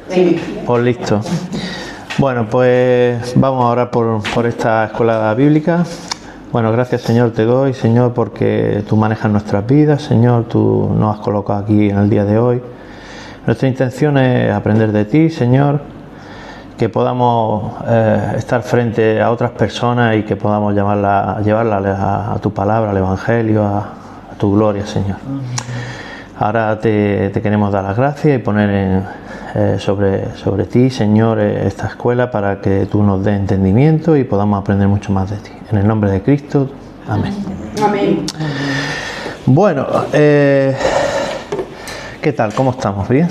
Sí. Pues listo. Bueno, pues vamos a orar por esta escuela bíblica. Bueno, gracias Señor te doy, Señor, porque tú manejas nuestras vidas, Señor, tú nos has colocado aquí en el día de hoy. Nuestra intención es aprender de ti, Señor, que podamos estar frente a otras personas y que podamos llevarlas a tu palabra, al Evangelio, a tu gloria, Señor. Ahora te queremos dar las gracias y poner sobre ti, Señor, esta escuela para que tú nos des entendimiento y podamos aprender mucho más de ti. En el nombre de Cristo, amén. Amén. Bueno, ¿qué tal? ¿Cómo estamos? ¿Bien?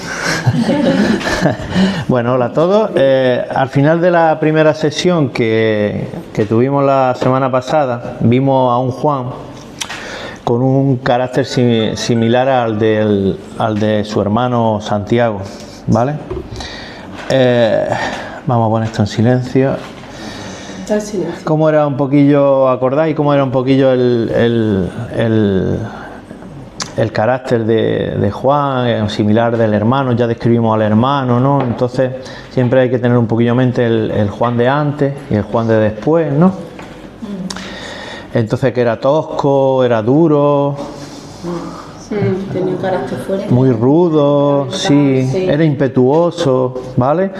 Bueno, hola a todos. Al final de la primera sesión que tuvimos la semana pasada, vimos a un Juan con un carácter similar al de su hermano Santiago, ¿vale? Vamos a poner esto en silencio. Está en silencio. ¿Cómo era un poquillo, acordáis cómo era un poquillo el carácter de Juan, similar del hermano? Ya describimos al hermano, ¿no? Entonces siempre hay que tener un poquillo en mente el Juan de antes y el Juan de después, ¿no? Entonces que era tosco, era duro, tenía un carácter fuerte, muy rudo, sí, era impetuoso, ¿vale?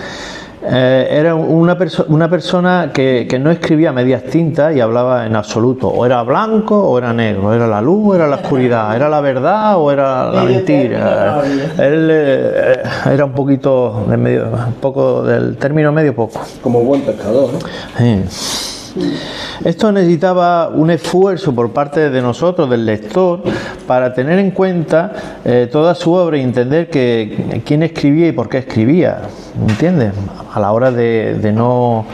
Era una persona que no escribía medias tintas y hablaba en absoluto, o era blanco o era negro, era la luz o era la oscuridad, era la verdad o era la mentira. Él era un poquito de medio, un poco del término medio poco. Como buen pescador, ¿no? Sí. Esto necesitaba un esfuerzo por parte de nosotros, del lector, para tener en cuenta toda su obra y entender quién escribía y por qué escribía, ¿entiendes? A la hora de no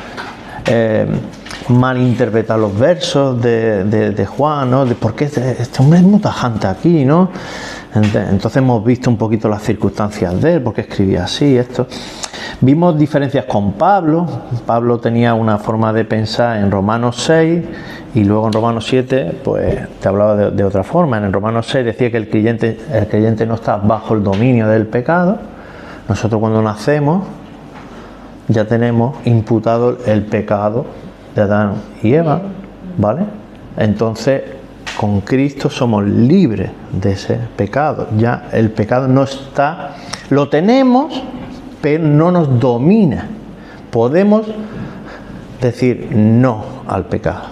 malinterpretar los versos de Juan, ¿no? De por qué este hombre es muy tajante aquí, ¿no? Entonces hemos visto un poquito las circunstancias de él, por qué escribía así, esto. Vimos diferencias con Pablo. Pablo tenía una forma de pensar en Romanos 6 y luego en Romanos 7 pues te hablaba de otra forma. En el Romanos 6 decía que el creyente no está bajo el dominio del pecado. Nosotros cuando nacemos ya tenemos imputado el pecado de Adán y Eva, ¿vale? Entonces con Cristo somos libres de ese pecado. Ya el pecado no está, lo tenemos, pero no nos domina. Podemos decir no al pecado.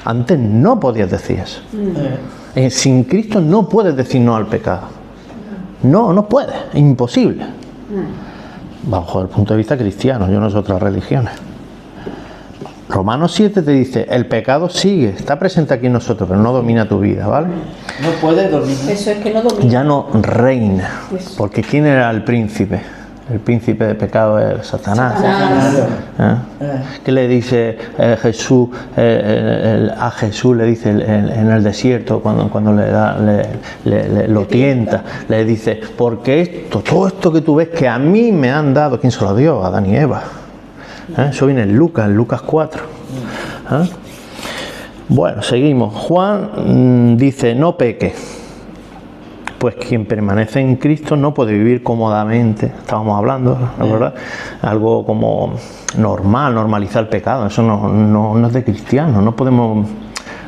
Antes no podías decir eso. Sin Cristo no puedes decir no al pecado. No puedes, es imposible. Bajo el punto de vista cristiano, yo no sé otras religiones. Romanos 7 te dice, el pecado sigue, está presente aquí en nosotros, pero no domina tu vida, ¿vale? No puede dominar. Eso es que no domina. Ya no reina, porque ¿quién era el príncipe? El príncipe de pecado es Satanás. ¿Qué le dice Jesús a Jesús? Le dice en el desierto cuando lo tienta, le dice, porque todo esto que tú ves que a mí me han dado, ¿quién se lo dio? Adán y Eva. Eso viene en Lucas 4. Bueno, seguimos. Juan dice, no peque. Pues quien permanece en Cristo no puede vivir cómodamente. Estábamos hablando, ¿no? ¿Verdad? Algo como normalizar el pecado. Eso no es de cristiano. No podemos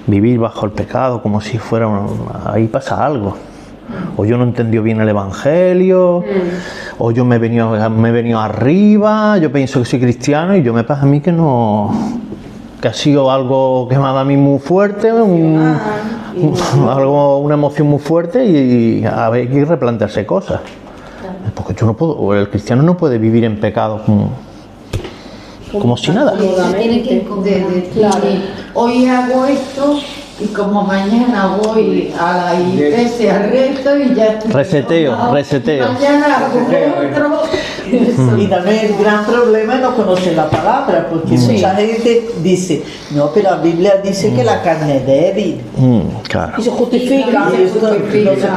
vivir bajo el pecado como si fuera ahí pasa algo. O yo no entendí bien el Evangelio, o yo me he venido arriba, yo pienso que soy cristiano y yo me pasa a mí que no, que ha sido algo que me ha dado a mí muy fuerte, una emoción muy fuerte y hay que replantearse cosas. Porque yo no puedo, el cristiano no puede vivir en pecado como si nada. Tiene que claro. Hoy hago esto y como mañana voy a la iglesia resto y ya reseteo. Mañana hago otro. Y también el gran problema es no conocer la palabra, porque mucha gente dice, no, pero la Biblia dice que la carne es débil. Claro. Y se justifica. Y esto no se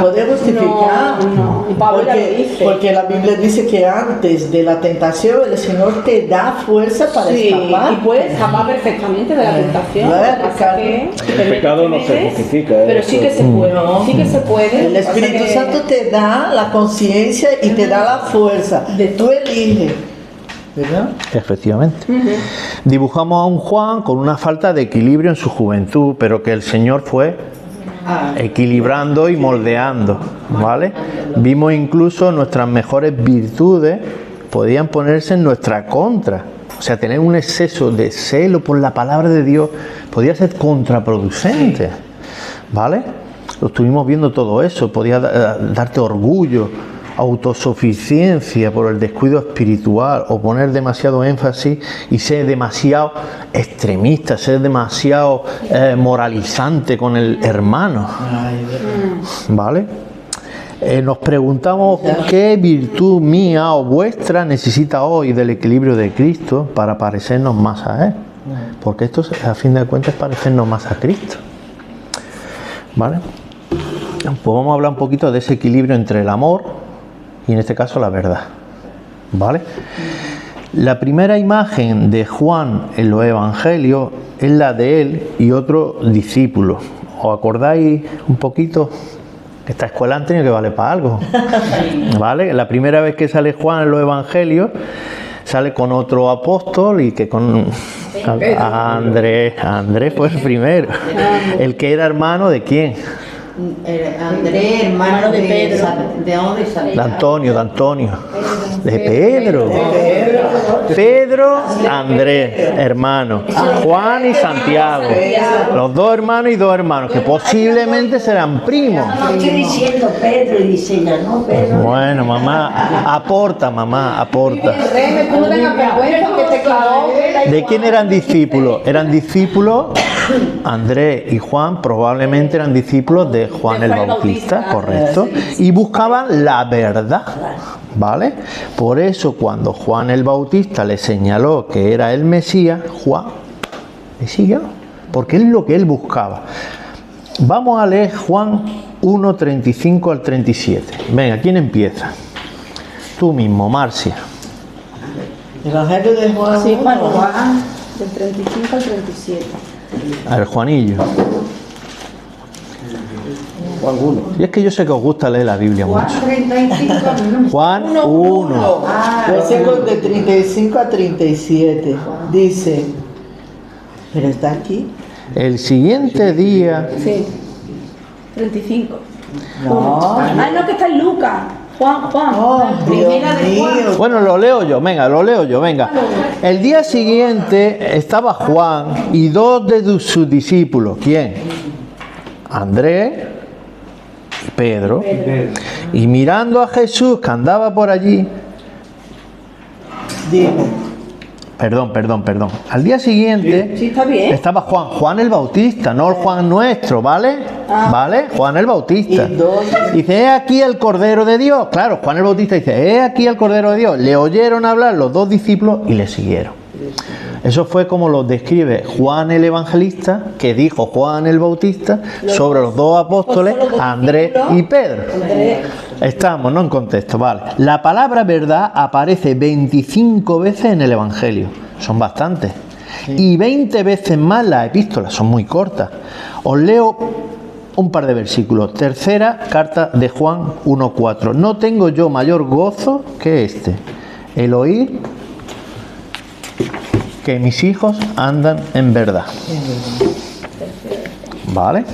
puede justificar. No. Y Pablo ya lo dice. Porque la Biblia dice que antes de la tentación el Señor te da fuerza para escapar. Y puedes escapar perfectamente de la tentación. El pecado no se justifica. Pero sí que se puede. Sí que se puede. El Espíritu Santo te da la conciencia y te da la fuerza. tú eliges, ¿verdad? Efectivamente. Dibujamos a un Juan con una falta de equilibrio en su juventud, pero que el Señor fue equilibrando y moldeando, ¿vale? Vimos incluso nuestras mejores virtudes podían ponerse en nuestra contra. O sea, tener un exceso de celo por la palabra de Dios podía ser contraproducente, ¿vale? Lo estuvimos viendo todo eso, podía darte orgullo, autosuficiencia por el descuido espiritual o poner demasiado énfasis y ser demasiado extremista, ser demasiado moralizante con el hermano, ¿vale? Nos preguntamos qué virtud mía o vuestra necesita hoy del equilibrio de Cristo para parecernos más a Él, porque esto a fin de cuentas es parecernos más a Cristo, ¿vale? Pues vamos a hablar un poquito de ese equilibrio entre el amor y en este caso la verdad, ¿vale? La primera imagen de Juan en los evangelios es la de él y otro discípulo. ¿Os acordáis un poquito? Esta escuela han tenido que vale para algo, ¿vale? La primera vez que sale Juan en los evangelios sale con otro apóstol y que con Andrés fue el primero, el que era hermano de quién. Andrés, hermano de Pedro. ¿De dónde salió? De Antonio. De Pedro. Pedro, Andrés, hermano. Juan y Santiago. Los dos hermanos, que posiblemente serán primos. No estoy diciendo Pedro y dice ella, no Pedro. Bueno, mamá, aporta. Reme, tú no tengas vergüenza que te clavó. ¿De quién eran discípulos? Eran discípulos, Andrés y Juan probablemente eran discípulos de Juan el Bautista, correcto, y buscaban la verdad, ¿vale? Por eso cuando Juan el Bautista le señaló que era el Mesías, Juan le siguió, porque es lo que él buscaba. Vamos a leer Juan 1, 35 al 37. Venga, ¿quién empieza? Tú mismo, Marcia. El Evangelio de Juan. Sí, Juan. Juan, del 35 al 37. A ver, Juanillo. Juan 1. Y es que yo sé que os gusta leer la Biblia mucho. 35 Juan 1. Versículos de 35 a 37. Dice, pero está aquí. El siguiente día. Sí. 35. No. Ah, no, que está en Lucas. Juan. Oh, Primera Dios de Juan. mío. Bueno, lo leo yo, venga. El día siguiente estaba Juan y dos de sus discípulos. ¿Quién? Andrés y Pedro. Y mirando a Jesús que andaba por allí. Dime. Perdón. Al día siguiente Sí, está bien. estaba Juan el Bautista, no el Juan nuestro, ¿vale? ¿Vale? Juan el Bautista. Y dos. Dice, he aquí el Cordero de Dios. Claro, Juan el Bautista dice, he aquí el Cordero de Dios. Le oyeron hablar los dos discípulos y le siguieron. Eso fue como lo describe Juan el Evangelista, que dijo Juan el Bautista sobre los dos apóstoles, Andrés y Pedro. Estamos, ¿no? En contexto, vale. La palabra verdad aparece 25 veces en el Evangelio. Son bastantes. Y 20 veces más las epístolas. Son muy cortas. Os leo un par de versículos. Tercera carta de Juan 1:4. No tengo yo mayor gozo que este, el oír que mis hijos andan en verdad. ¿Vale?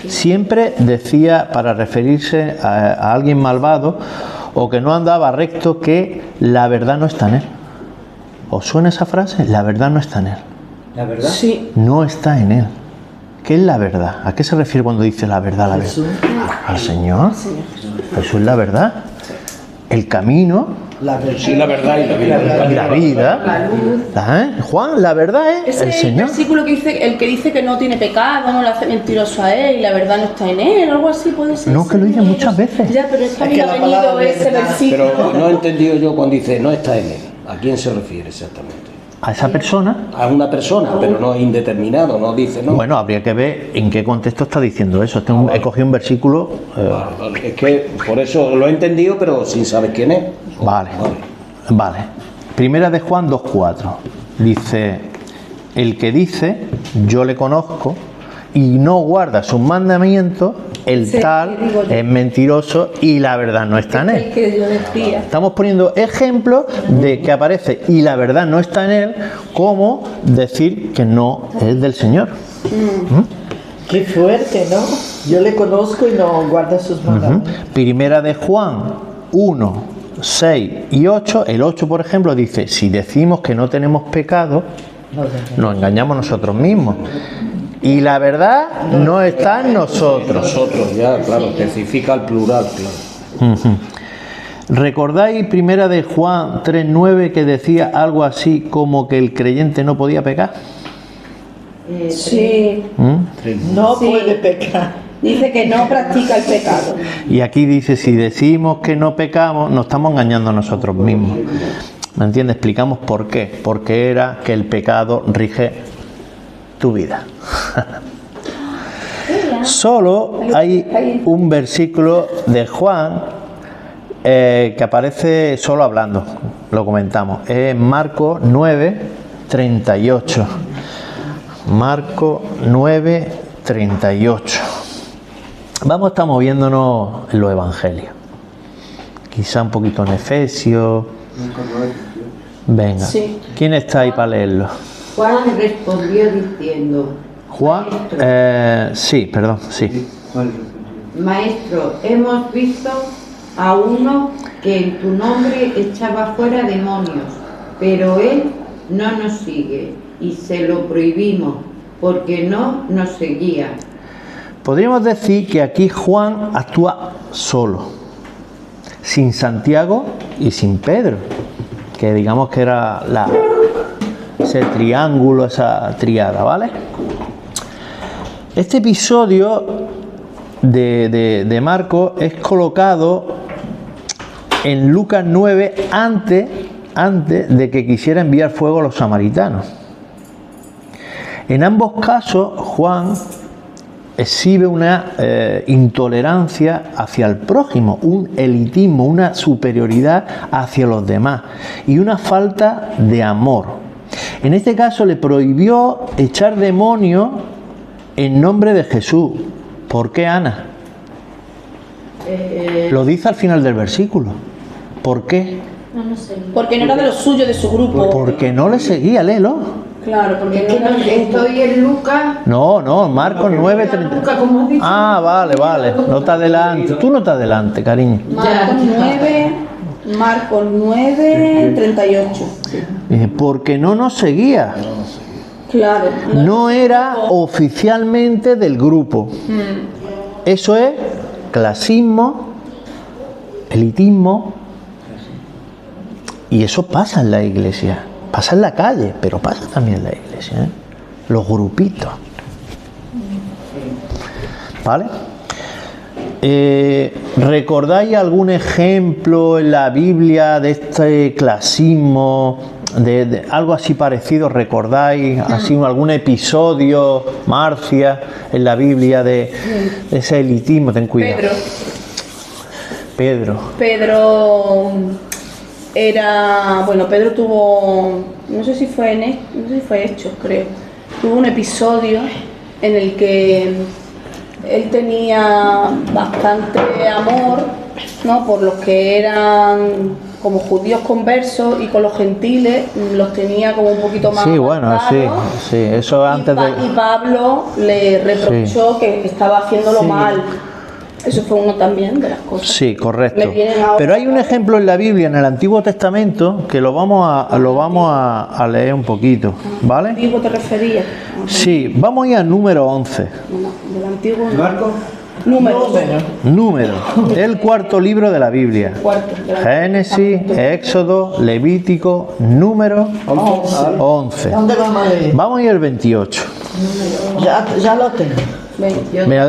Siempre decía, para referirse a alguien malvado o que no andaba recto, que la verdad no está en él. ¿Os suena esa frase? La verdad no está en él. ¿La verdad? Sí. No está en él. ¿Qué es la verdad? ¿A qué se refiere cuando dice la verdad? La verdad. ¿Al Señor? Jesús es la verdad. El camino. La verdad. Sí, la verdad y la vida. Y la vida. Juan, la verdad es Ese el es el Señor. versículo que dice, el que dice que no tiene pecado, no le hace mentiroso a él y la verdad no está en él, algo así puede ser. No, que lo dice muchas veces. Ya, pero es que a mí Es me que ha la venido palabra ese verdad. versículo. Pero no he entendido yo cuando dice no está en él. ¿A quién se refiere exactamente? A esa persona. A una persona, pero no indeterminado, no dice no. Bueno, habría que ver en qué contexto está diciendo eso. He cogido un versículo. Vale. Es que por eso lo he entendido, pero sin saber quién es. Vale. Primera de Juan 2:4. Dice, el que dice, yo le conozco, y no guarda sus mandamientos, el Sí, tal digo yo. es mentiroso y la verdad no está en Es él. el que yo decía. Estamos poniendo ejemplos de que aparece y la verdad no está en él, como decir que no es del Señor. Qué fuerte, ¿no? Yo le conozco y no guarda sus mandamientos. Primera de Juan 1, 6 y 8. El 8, por ejemplo, dice: si decimos que no tenemos pecado, nos engañamos nosotros mismos. Y la verdad no está en nosotros. Nosotros, ya, claro, especifica el plural, claro. ¿Recordáis Primera de Juan 3:9 que decía algo así como que el creyente no podía pecar? Sí. No Sí. puede pecar. Dice que no practica el pecado. Y aquí dice: si decimos que no pecamos, nos estamos engañando a nosotros mismos. ¿Me entiendes? Explicamos por qué. Porque era que el pecado rige tu vida. Solo hay un versículo de Juan que aparece solo hablando, lo comentamos. Es Marcos 9:38. Marcos 9:38. Vamos a estar moviéndonos en los evangelios. Quizá un poquito en Efesios. Venga. Sí. ¿Quién está ahí para leerlo? Juan le respondió diciendo, Juan. Sí, perdón, sí. Maestro, hemos visto a uno que en tu nombre echaba fuera demonios, pero él no nos sigue y se lo prohibimos porque no nos seguía. Podríamos decir que aquí Juan actúa solo, sin Santiago y sin Pedro, que digamos que era ese triángulo, esa triada, ¿vale? Este episodio de Marcos es colocado en Lucas 9 antes de que quisiera enviar fuego a los samaritanos. En ambos casos, Juan exhibe una intolerancia hacia el prójimo, un elitismo, una superioridad hacia los demás y una falta de amor. En este caso le prohibió echar demonios en nombre de Jesús. ¿Por qué, Ana? Lo dice al final del versículo. ¿Por qué? Porque no era de los suyos, de su grupo. Porque no le seguía, léelo. Claro, porque Es que no era del grupo. estoy en Lucas. No, Marcos 9:30. Lucas, como has dicho. Ah, vale. No te adelante. Tú no te adelante, cariño. Marcos 9:38. Dice, porque no nos seguía. Claro. No era oficialmente del grupo. Eso es clasismo, elitismo. Y eso pasa en la iglesia. Pasa en la calle, pero pasa también en la iglesia, ¿eh? Los grupitos. ¿Vale? ¿Recordáis algún ejemplo en la Biblia de este clasismo, de algo así parecido? ¿Recordáis así algún episodio, Marcia, en la Biblia de ese elitismo? Ten cuidado. Pedro. Pedro era, bueno, Pedro tuvo, no sé si fue Hechos, creo. Tuvo un episodio en el que él tenía bastante amor, ¿no?, por los que eran como judíos conversos, y con los gentiles los tenía como un poquito más Sí, bueno, apartados. sí, eso antes Y Pablo le reprochó que estaba haciéndolo mal. Eso fue uno también de las cosas. Sí, correcto. Me vienen ahora- Pero hay un ejemplo en la Biblia, en el Antiguo Testamento, que lo vamos a leer un poquito, ¿vale? ¿Antiguo te referías? Sí, vamos a ir a número 11. No, del antiguo. ¿Marco? Números. Número, el cuarto libro de la Biblia. Cuarto. Génesis, Éxodo, Levítico, número 11. ¿Dónde vamos a leer? Vamos a ir al 28. Ya lo tengo. Me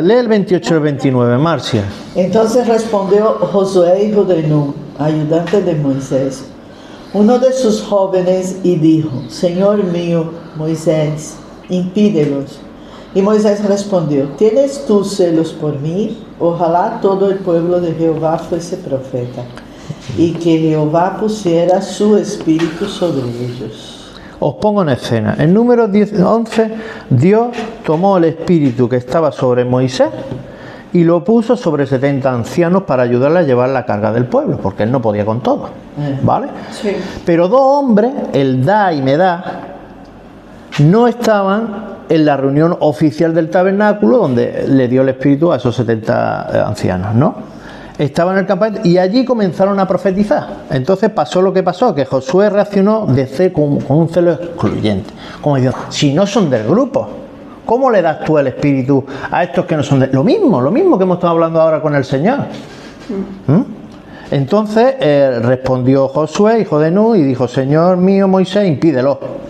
lee el 28 y el 29, Marcia. Entonces respondió Josué, hijo de Nun, ayudante de Moisés, uno de sus jóvenes, y dijo: Señor mío, Moisés, impídelos. Y Moisés respondió: ¿Tienes tú celos por mí? Ojalá todo el pueblo de Jehová fuese profeta, y que Jehová pusiera su espíritu sobre ellos. Os pongo en escena. En Números 11, Dios tomó el espíritu que estaba sobre Moisés y lo puso sobre 70 ancianos para ayudarle a llevar la carga del pueblo, porque él no podía con todo, ¿vale? Sí. Pero dos hombres, Eldad y Medad, no estaban en la reunión oficial del tabernáculo donde le dio el espíritu a esos 70 ancianos, ¿no? Estaban en el campamento y allí comenzaron a profetizar. Entonces pasó lo que pasó, que Josué reaccionó con un celo excluyente, como diciendo, si no son del grupo, ¿cómo le das tú el espíritu a estos que no son de...? Lo mismo que hemos estado hablando ahora con el Señor. Entonces respondió Josué, hijo de Nun, y dijo, Señor mío Moisés, impídelo.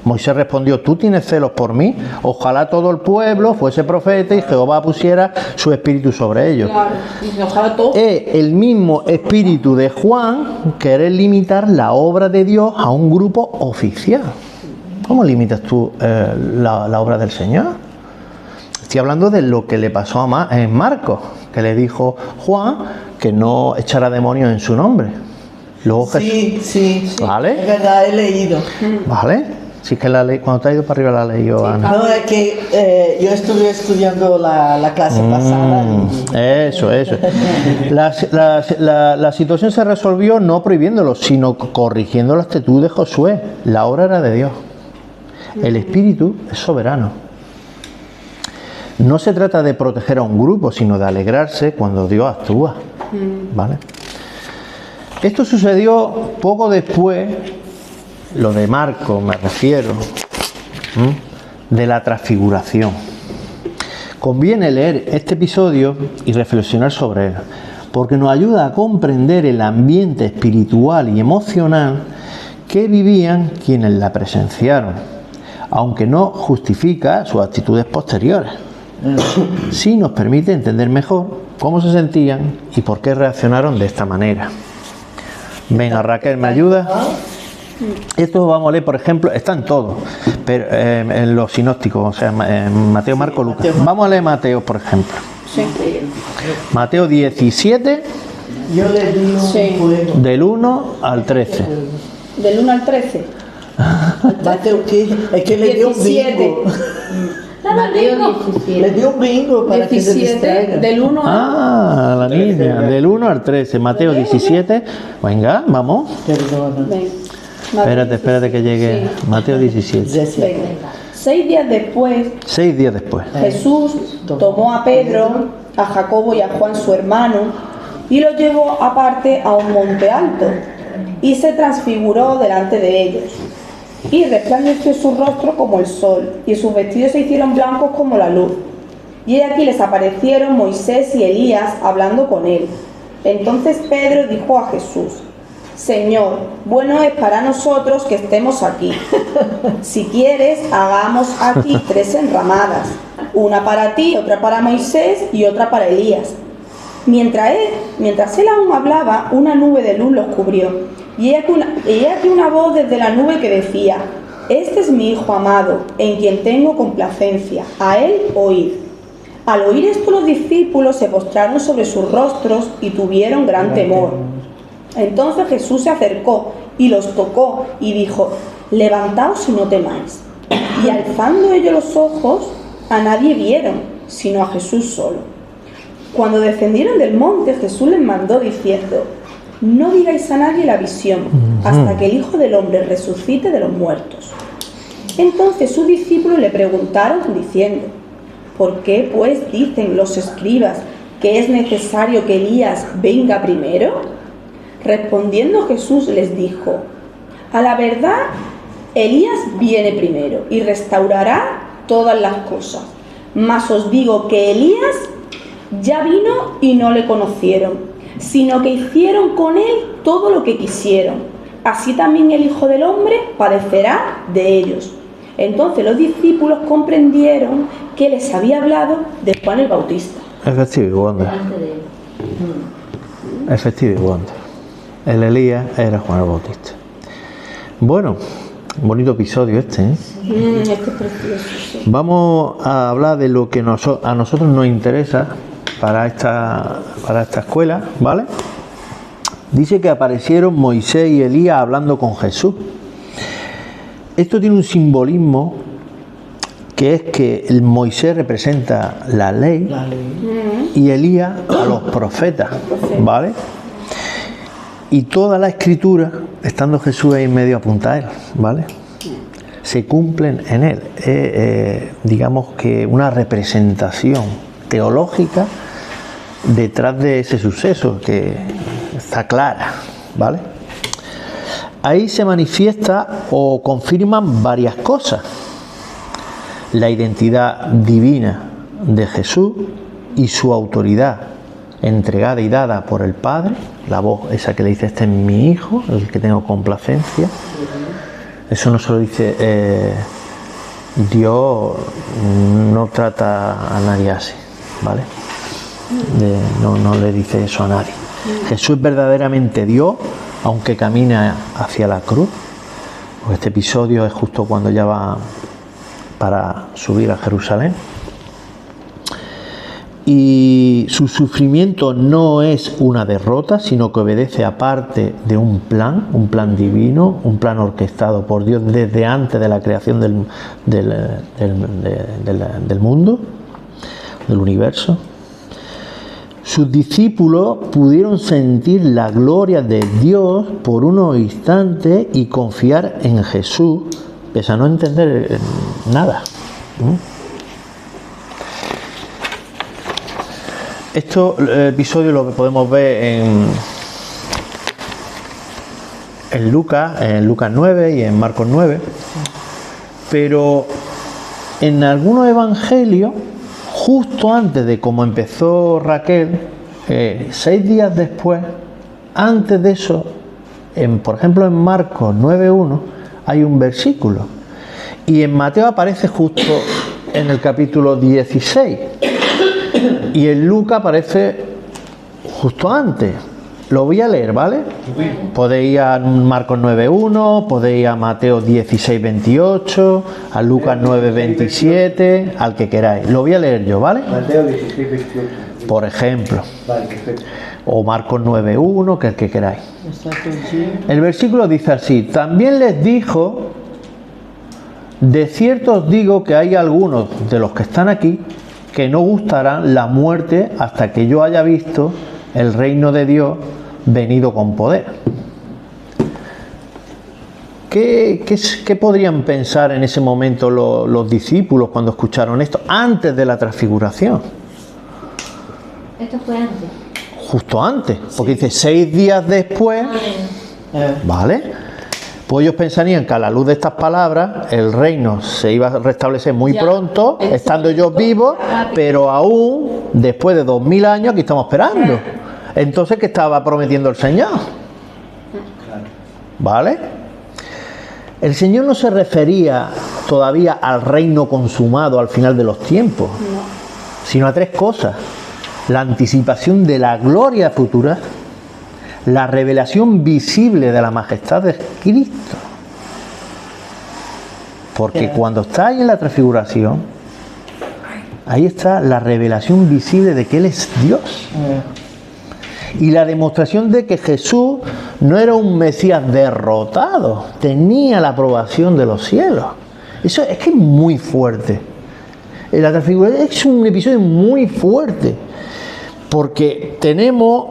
Moisés respondió, ¿tú tienes celos por mí? Ojalá todo el pueblo fuese profeta y Jehová pusiera su espíritu sobre ellos. Claro, y ojalá todo. Es el mismo espíritu de Juan, querer limitar la obra de Dios a un grupo oficial. ¿Cómo limitas tú la obra del Señor? Estoy hablando de lo que le pasó a Marcos, que le dijo Juan que no echara demonios en su nombre. Luego Sí. ¿Vale? Es verdad, he leído. ¿Vale? Si es que la ley, cuando te has ido para arriba la leyó Ana. No, es que yo estuve estudiando la clase pasada. Eso. La situación se resolvió no prohibiéndolo, sino corrigiendo la actitud de Josué. La obra era de Dios. El espíritu es soberano. No se trata de proteger a un grupo, sino de alegrarse cuando Dios actúa. ¿Vale? Esto sucedió poco después, lo de Marcos me refiero, de la transfiguración. Conviene leer este episodio y reflexionar sobre él, porque nos ayuda a comprender el ambiente espiritual y emocional que vivían quienes la presenciaron, aunque no justifica sus actitudes posteriores. Sí nos permite entender mejor cómo se sentían y por qué reaccionaron de esta manera. Venga, Raquel, ¿me ayuda? Esto vamos a leer, por ejemplo, están todos, pero en los sinópticos, o sea, en Mateo, Marco, Lucas. Vamos a leer Mateo, por ejemplo. Sí. Mateo 17, Yo le di un juego. del 1 al 13. Del 1 al 13. Mateo, ¿qué? Es que le dio un 17. bingo. Mateo 17. Le dio un bingo para que se 17, distraiga. del 1 Ah, la niña, del 1 al 13. Mateo 17. Venga, vamos. Perdona. Espérate que llegue. Sí. Mateo 17. Decía. 6 días después, 6 días después. Jesús tomó a Pedro, a Jacobo y a Juan su hermano y los llevó aparte a un monte alto y se transfiguró delante de ellos. Y resplandeció su rostro como el sol y sus vestidos se hicieron blancos como la luz. Y aquí les aparecieron Moisés y Elías hablando con él. Entonces Pedro dijo a Jesús: Señor, bueno es para nosotros que estemos aquí. Si quieres, hagamos aquí 3 enramadas, una para ti, otra para Moisés y otra para Elías. Mientras él aún hablaba, una nube de luz los cubrió. Y he aquí una voz desde la nube que decía: Este es mi Hijo amado, en quien tengo complacencia, a él oíd. Al oír esto, los discípulos se postraron sobre sus rostros y tuvieron gran temor. Entonces Jesús se acercó y los tocó y dijo: Levantaos y no temáis. Y alzando ellos los ojos, a nadie vieron, sino a Jesús solo. Cuando descendieron del monte, Jesús les mandó diciendo: No digáis a nadie la visión, hasta que el Hijo del Hombre resucite de los muertos. Entonces sus discípulos le preguntaron diciendo: ¿Por qué pues dicen los escribas que es necesario que Elías venga primero? Respondiendo Jesús les dijo: A la verdad, Elías viene primero y restaurará todas las cosas. Mas os digo que Elías ya vino y no le conocieron, sino que hicieron con él todo lo que quisieron. Así también el Hijo del Hombre padecerá de ellos. Entonces los discípulos comprendieron que les había hablado de Juan el Bautista. Effective wonder. Effective wonder. El Elías era Juan el Bautista. Bueno, bonito episodio este, ¿eh? Este es precioso, sí. Vamos a hablar de lo que a nosotros nos interesa para esta escuela, ¿vale? Dice que aparecieron Moisés y Elías hablando con Jesús. esto tiene un simbolismo que es que el Moisés representa la ley La ley. y Elías a los profetas, ¿vale? Y toda la escritura, estando Jesús ahí en medio, apunta a él, ¿vale? Se cumplen en él. Digamos que una representación teológica detrás de ese suceso que está clara, ¿vale? Ahí se manifiesta o confirman varias cosas: la identidad divina de Jesús y su autoridad entregada y dada por el Padre, la voz esa que le dice: este es mi hijo, el que tengo complacencia. Eso no se lo dice Dios, no trata a nadie así, ¿vale? No le dice eso a nadie. Jesús es verdaderamente Dios, aunque camina hacia la cruz. Pues este episodio es justo cuando ya va para subir a Jerusalén. Y su sufrimiento no es una derrota, sino que obedece a parte de un plan divino, un plan orquestado por Dios desde antes de la creación del mundo, del universo. Sus discípulos pudieron sentir la gloria de Dios por unos instantes y confiar en Jesús, pese a no entender nada. Este episodio lo podemos ver en Lucas 9 y en Marcos 9, pero en algunos evangelios, justo antes de como empezó Raquel, 6 días después, antes de eso, por ejemplo en Marcos 9:1 hay un versículo, y en Mateo aparece justo en el capítulo 16. Y en Lucas aparece justo antes. Lo voy a leer, ¿vale? Podéis ir a Marcos 9:1, podéis ir a Mateo 16:28, a Lucas 9:27, al que queráis. Lo voy a leer yo, ¿vale? Mateo 16:28. Por ejemplo. Vale, perfecto. O Marcos 9:1, que el que queráis. Está contigo. El versículo dice así: también les dijo, de cierto os digo que hay algunos de los que están aquí que no gustarán la muerte hasta que yo haya visto el reino de Dios venido con poder. ¿Qué podrían pensar en ese momento los discípulos cuando escucharon esto, antes de la transfiguración? Esto fue antes. Justo antes, porque dice 6 días después, ¿vale? Pues ellos pensarían que a la luz de estas palabras el reino se iba a restablecer muy pronto, estando ellos vivos, pero aún después de 2000 años aquí estamos esperando. Entonces, ¿qué estaba prometiendo el Señor? ¿Vale? El Señor no se refería todavía al reino consumado al final de los tiempos, sino a 3 cosas: la anticipación de la gloria futura, la revelación visible de la majestad de Cristo. Porque cuando está ahí en la transfiguración, ahí está la revelación visible de que Él es Dios. Y la demostración de que Jesús no era un Mesías derrotado, tenía la aprobación de los cielos. Eso es que es muy fuerte. La transfiguración es un episodio muy fuerte, porque tenemos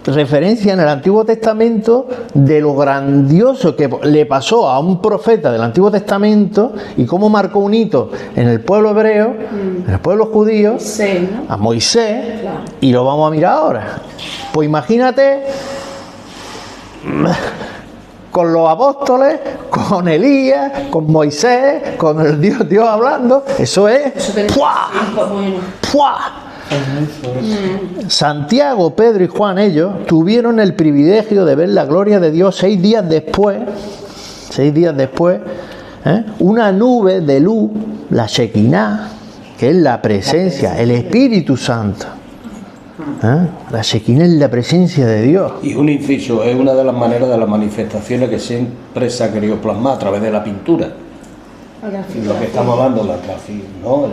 referencia en el Antiguo Testamento de lo grandioso que le pasó a un profeta del Antiguo Testamento y cómo marcó un hito en el pueblo hebreo, en el pueblo judío, a Moisés, y lo vamos a mirar ahora. Pues imagínate con los apóstoles, con Elías, con Moisés, con el Dios hablando. Eso es ¡pua! ¡Pua! Santiago, Pedro y Juan, ellos tuvieron el privilegio de ver la gloria de Dios 6 días después, una nube de luz, la Shekinah, que es la presencia, el Espíritu Santo. La Shekinah es la presencia de Dios. Y un inciso, es una de las maneras de las manifestaciones que siempre se ha querido plasmar a través de la pintura. Lo que estamos hablando, la gracia, ¿no?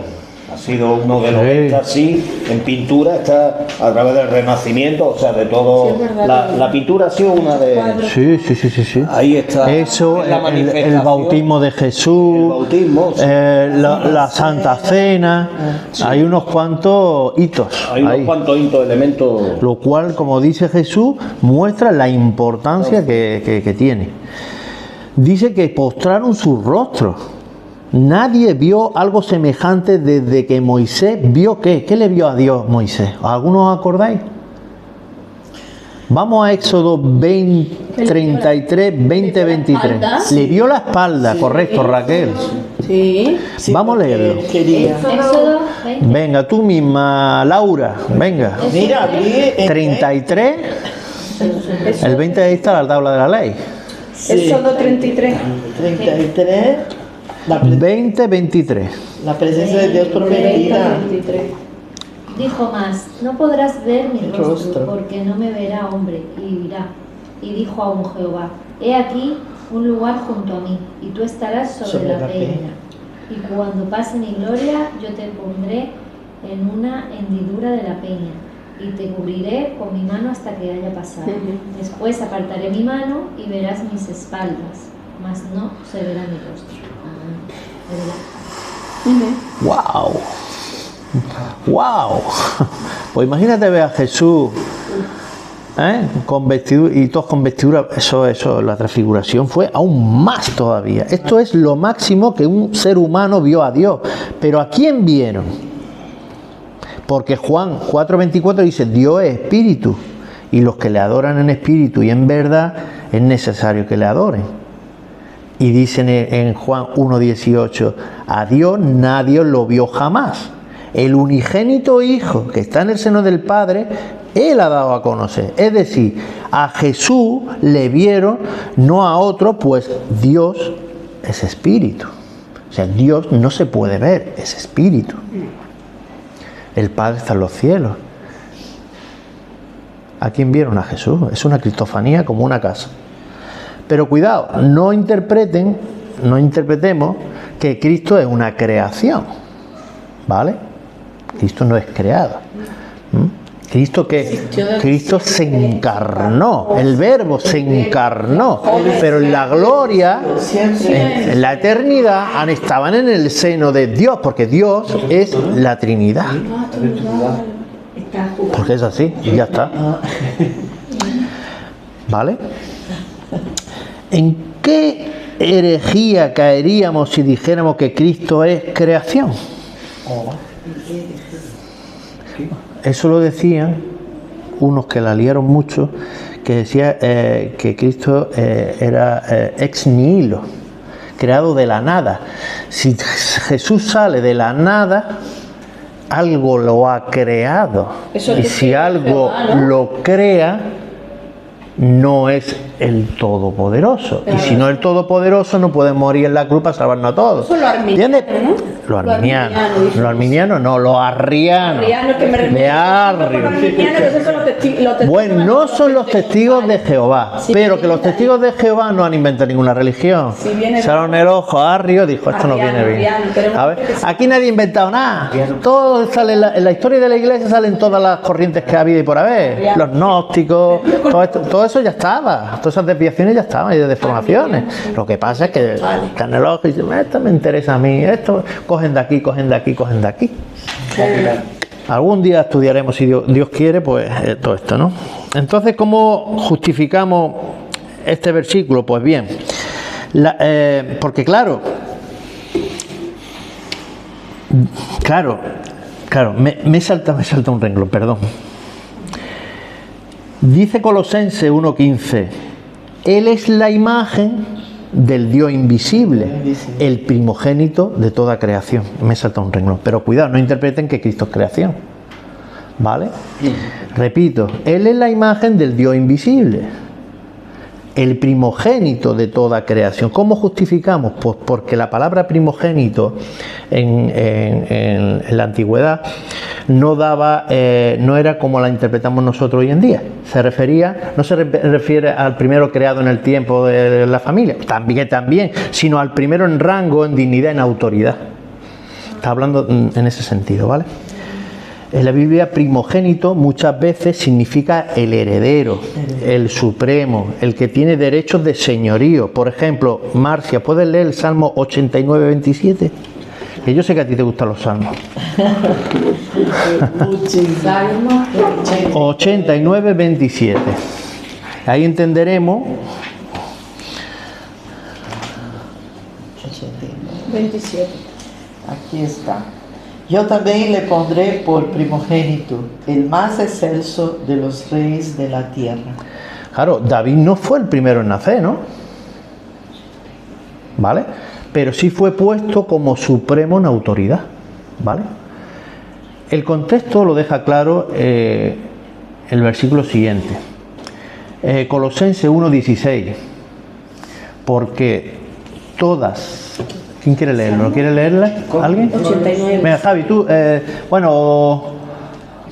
Ha sido uno de los Sí. así en pintura, está a través del Renacimiento, o sea, de todo. Sí, es verdad. La pintura ha sido una de. Sí. Ahí está. Eso, la el manifestación. bautismo de Jesús, El bautismo, sí. la Santa Cena, hay unos cuantos hitos Hay unos ahí. cuantos elementos. Lo cual, como dice Jesús, muestra la importancia que tiene. Dice que postraron sus rostros. Nadie vio algo semejante desde que Moisés vio ¿qué? ¿Qué le vio a Dios Moisés? ¿Algunos os acordáis? Vamos a Éxodo 33, 20, 23. Le vio la espalda, correcto, Raquel. Sí. Sí, Vamos a porque leerlo. Quería. Éxodo 20. Venga, tú misma, Laura, venga. Mira, abrí en 33, el 20 ahí está la tabla de la ley. Éxodo 33. 33, 20, 23. la presencia de Dios prometida. 33. Dijo más, no podrás ver mi rostro, Rostro. porque no me verá hombre y vivirá. Y dijo aún Jehová, he aquí un lugar junto a mí, y tú estarás sobre la peña. Y cuando pase mi gloria, yo te pondré en una hendidura de la peña, y te cubriré con mi mano hasta que haya pasado. Después apartaré mi mano y verás mis espaldas, mas no se verá mi rostro. ¡Wow! ¡Wow! Pues imagínate ver a Jesús con vestidura, y todos con vestidura. Eso, la transfiguración fue aún más todavía. Esto es lo máximo que un ser humano vio a Dios. Pero ¿a quién vieron? Porque Juan 4:24 dice, Dios es espíritu, y los que le adoran en espíritu y en verdad es necesario que le adoren. Y dicen en Juan 1:18, a Dios nadie lo vio jamás. El unigénito Hijo que está en el seno del Padre, Él ha dado a conocer. Es decir, a Jesús le vieron, no a otro, pues Dios es espíritu. O sea, Dios no se puede ver, es espíritu. El Padre está en los cielos. ¿A quién vieron? A Jesús. Es una cristofanía como una casa. Pero cuidado, no interpretemos que Cristo es una creación. ¿Vale? Cristo no es creado. ¿Cristo qué? Cristo se encarnó. El Verbo se encarnó. Pero en la gloria, en la eternidad, estaban en el seno de Dios, porque Dios es la Trinidad. Porque es así, y ya está. ¿Vale? ¿En qué herejía caeríamos si dijéramos que Cristo es creación? Eso lo decían unos que la liaron mucho, que decía que Cristo era ex nihilo, creado de la nada. Si Jesús sale de la nada, algo lo ha creado. Eso Y si algo lo crea, no es el Todopoderoso. Y si no es el Todopoderoso, no puede morir en la cruz para salvarnos a todos. Eso lo arminiano, ¿Entiendes? ¿no? Lo arminiano. dice. Lo arminiano no, lo arriano. Arriano, que me refiero. De Arrio. Arriano, que esos son los testigos. Bueno, no son los testigos de Jehová, pero que los testigos de Jehová no han inventado ninguna religión. Si viene- Echaron el ojo a Arrio, dijo, esto no viene bien. A ver, aquí nadie ha inventado nada. Todo sale en la historia de la iglesia, salen todas las corrientes que ha habido y por haber. Los gnósticos, todo eso ya estaba. Todas esas desviaciones ya estaban y de deformaciones. Lo que pasa es que están en el ojo y dicen, esto me interesa a mí, esto cogen de aquí, cogen de aquí, cogen de aquí. Algún día estudiaremos, si Dios quiere, pues todo esto, ¿no? Entonces, ¿cómo justificamos este versículo? Pues bien, porque claro, me salta un renglón, perdón. Dice Colosenses 1:15, Él es la imagen del Dios invisible, el primogénito de toda creación. Me salta un renglón, pero cuidado, no interpreten que Cristo es creación, ¿vale? Repito, Él es la imagen del Dios invisible, el primogénito de toda creación. ¿Cómo justificamos? Pues porque la palabra primogénito en la antigüedad no era como la interpretamos nosotros hoy en día. No se refiere al primero creado en el tiempo de la familia, también, sino al primero en rango, en dignidad, en autoridad. Está hablando en ese sentido, ¿vale? En la Biblia, primogénito muchas veces significa el heredero, el supremo, el que tiene derechos de señorío. Por ejemplo, Marcia, ¿puedes leer el Salmo 89, 27? Que yo sé que a ti te gustan los salmos. Salmo 89, 27. Ahí entenderemos. 27. Aquí está. Yo también le pondré por primogénito, el más excelso de los reyes de la tierra. Claro, David no fue el primero en nacer, ¿no? ¿Vale? Pero sí fue puesto como supremo en autoridad, ¿vale? El contexto lo deja claro el versículo siguiente. Colosenses 1:16. Porque todas... ¿Quién quiere leerlo? ¿Lo quiere leerla? ¿Alguien? 89. Venga, Javi, tú...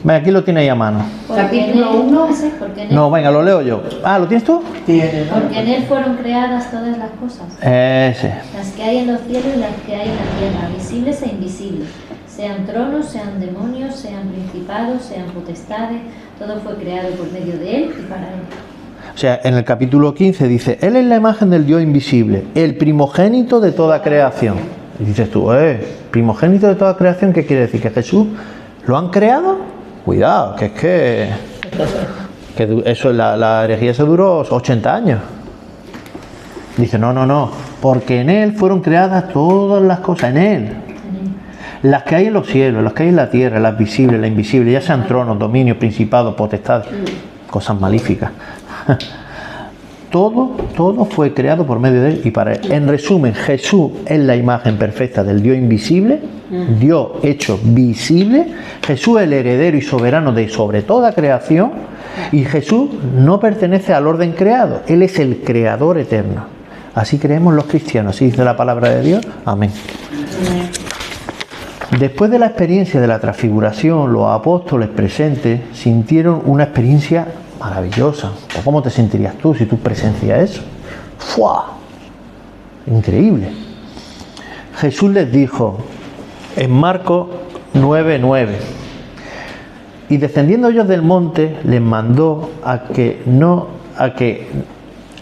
venga, aquí lo tienes ahí a mano. Capítulo 1. Porque en él, No, venga, lo leo yo. Ah, ¿lo tienes tú? Tiene, ¿no? porque en él fueron creadas todas las cosas, Ese. las que hay en los cielos y las que hay en la tierra, visibles e invisibles, sean tronos, sean demonios, sean principados, sean potestades, todo fue creado por medio de él y para él. O sea, en el capítulo 15 dice, Él es la imagen del Dios invisible, el primogénito de toda creación. Y dices tú, primogénito de toda creación, ¿qué quiere decir? ¿Que Jesús lo han creado? Cuidado, que es que eso, la herejía se duró 80 años. Dice, no, porque en Él fueron creadas todas las cosas, en Él. Las que hay en los cielos, las que hay en la tierra, las visibles, las invisibles, ya sean tronos, dominios, principados, potestades, cosas malíficas. Todo fue creado por medio de él y para él. En resumen, Jesús es la imagen perfecta del Dios invisible, Dios hecho visible. Jesús es el heredero y soberano de sobre toda creación, y Jesús no pertenece al orden creado, él es el creador eterno. Así creemos los cristianos, así dice la palabra de Dios. Amén. Después de la experiencia de la transfiguración, los apóstoles presentes sintieron una experiencia maravillosa. ¿O cómo te sentirías tú si tú presencias eso? ¡Fua! Increíble. Jesús les dijo en Marcos 9:9, y descendiendo ellos del monte les mandó a que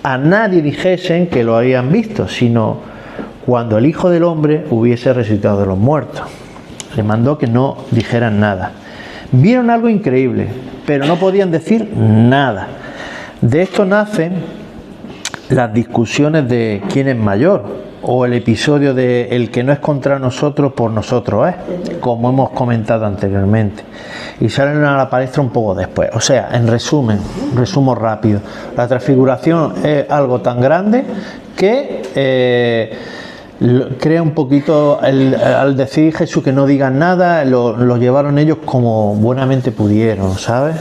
a nadie dijesen que lo habían visto, sino cuando el Hijo del Hombre hubiese resucitado de los muertos. Les mandó que no dijeran nada. Vieron algo increíble, pero no podían decir nada. De esto nacen las discusiones de quién es mayor, o el episodio de el que no es contra nosotros, por nosotros es, como hemos comentado anteriormente. Y salen a la palestra un poco después. O sea, en resumen, resumo rápido, la transfiguración es algo tan grande que crea un poquito, al decir Jesús que no digan nada, lo llevaron ellos como buenamente pudieron, ¿sabes?